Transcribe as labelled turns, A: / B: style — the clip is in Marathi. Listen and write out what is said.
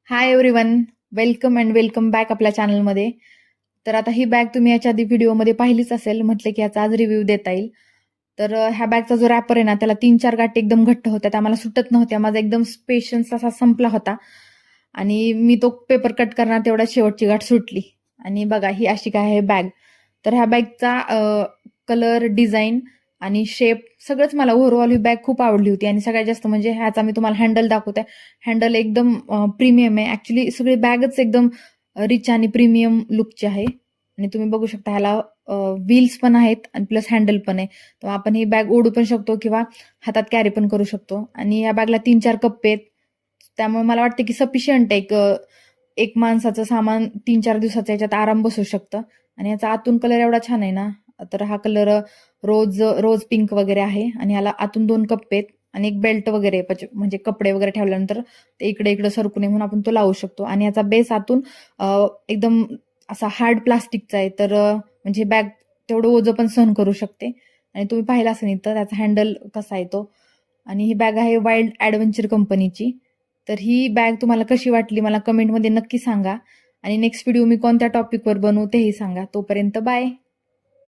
A: Hi everyone, welcome and welcome back आपल्या चॅनलमध्ये. तर आता ही बॅग तुम्ही याच्या आधी व्हिडिओमध्ये पाहिलीच असेल. म्हटलं की याचा आज रिव्ह्यू देता येईल. तर ह्या बॅगचा जो रॅपर आहे ना, त्याला 3-4 गाठी एकदम घट्ट होत्या, त्या मला सुटत नव्हत्या. माझा एकदम पेशन्स असा संपला होता आणि मी तो पेपर कट करणार तेवढ्या शेवटची गाठ सुटली. आणि बघा ही अशी काय आहे बॅग. तर ह्या बॅगचा कलर, डिझाईन आणि शेप सगळंच मला ओव्हरऑल ही बॅग खूप आवडली होती. आणि सगळ्यात जास्त म्हणजे ह्याचा मी तुम्हाला हँडल दाखवते. हँडल एकदम प्रीमियम आहे. ऍक्च्युली सगळी बॅगच एकदम रिच आणि प्रीमियम लुकची आहे. आणि तुम्ही बघू शकता ह्याला व्हील्स पण आहेत आणि प्लस हँडल पण आहे. तर आपण ही बॅग ओढू पण शकतो किंवा हातात कॅरी पण करू शकतो. आणि या बॅगला 3-4 कप्पे आहेत. त्यामुळे मला वाटतं की सफिशियंट आहे. एक माणसाचं सामान 3-4 दिवसाचं याच्यात आराम बसू शकतं. आणि याचा आतून कलर एवढा छान आहे ना. तर हा कलर रोज रोज पिंक वगैरे आहे आणि ह्याला आतून 2 कप्पे आहेत आणि एक बेल्ट वगैरे म्हणजे कपडे वगैरे ठेवल्यानंतर ते इकडे इकडे सरकू नये म्हणून आपण तो लावू शकतो. आणि याचा बेस आतून एकदम असा हार्ड प्लास्टिकचा आहे. तर म्हणजे बॅग तेवढं ओझं पण सहन करू शकते. आणि तुम्ही पाहिलं असेल इथं त्याचा हँडल कसा आहे तो. आणि ही बॅग आहे वाईल्ड ॲडव्हेंचर कंपनीची. तर ही बॅग तुम्हाला कशी वाटली मला कमेंटमध्ये नक्की सांगा. आणि नेक्स्ट व्हिडिओ मी कोणत्या टॉपिकवर बनवू तेही सांगा. तोपर्यंत बाय.